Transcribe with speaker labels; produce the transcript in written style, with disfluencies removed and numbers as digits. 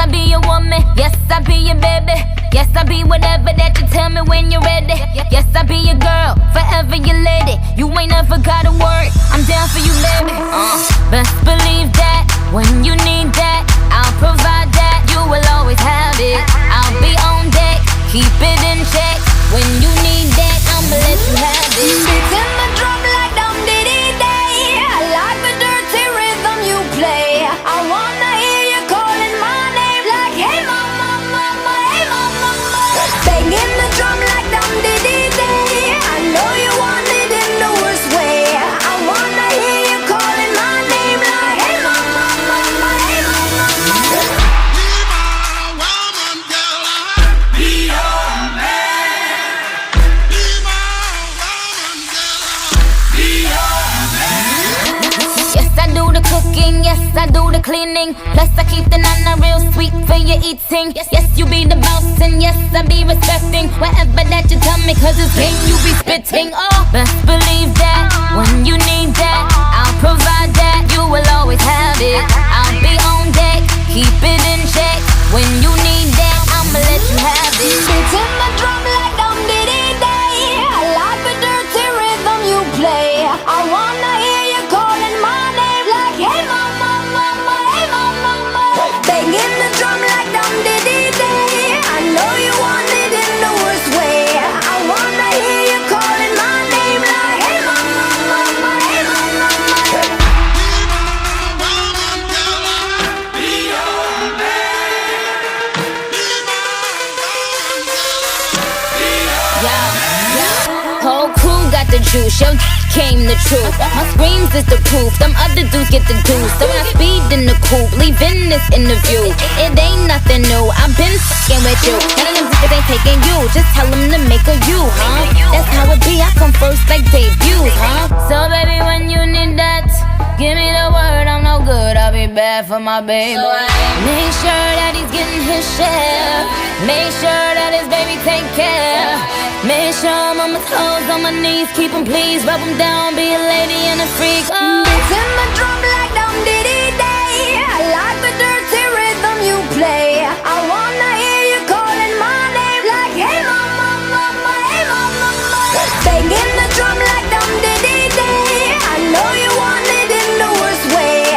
Speaker 1: I be your woman. Yes, I be your baby. Yes, I be whatever that you tell me when you're ready. Yes, I be your girl, forever your lady. You ain't never gotta worry, I'm down for you, baby. Best believe that when you need that, I'll provide that. You will always have it. I'll be on deck, keep it in check. When you need that, I'ma let you have it.
Speaker 2: Beating my drum like dum diddy day. I like the dirty rhythm you play. I wanna hear you calling my name like, hey mama, mama, hey mama, mama. Banging the drum like dum diddy day. I know you want it in the worst way. I wanna hear you calling my name like, hey mama, mama, hey mama, mama.
Speaker 3: Be my woman, girl, be your man. Be my woman, girl, be your man.
Speaker 1: Yes, I do the cooking, yes, I do the cleaning. Plus I keep the nana real sweet for your eating. Yes, you be the boss and yes, I be respecting whatever that you tell me, cause it's game you be spitting. Oh, best believe that when you need that, I'll provide that. You will always have it. I'll be on deck, keep it in check. When you need that, I'ma let you have it.
Speaker 2: Beating my drum like dum diddy day. I like the dirty rhythm you play. I wanna hear you calling my name like, hey mama, mama, hey mama, mama. Banging the drum like dum diddy day. I know you want it in the worst way. I wanna hear you calling my name like, hey mama, mama, hey mama, mama.
Speaker 3: Be my woman, girl, be your man. Be my woman, girl, be your
Speaker 1: Whole crew got the juice, yo came the truth. My screams is the proof, them other dudes get the deuce. So when I speed in the coupe, leaving this interview, it ain't nothing new, I've been fucking with you. None of them niggas ain't taking you, just tell them to make a you, huh? That's how it be, I come first like debuts, huh? So baby, when you need that, give me the word, I'm no good, I'll be bad for my baby. Make sure that he's getting his share. Make sure that his baby take care. Make sure I'm on my toes, on my knees, keep him please, rub him down, be a lady and a freak. Oh.
Speaker 2: Beating my drum like dum diddy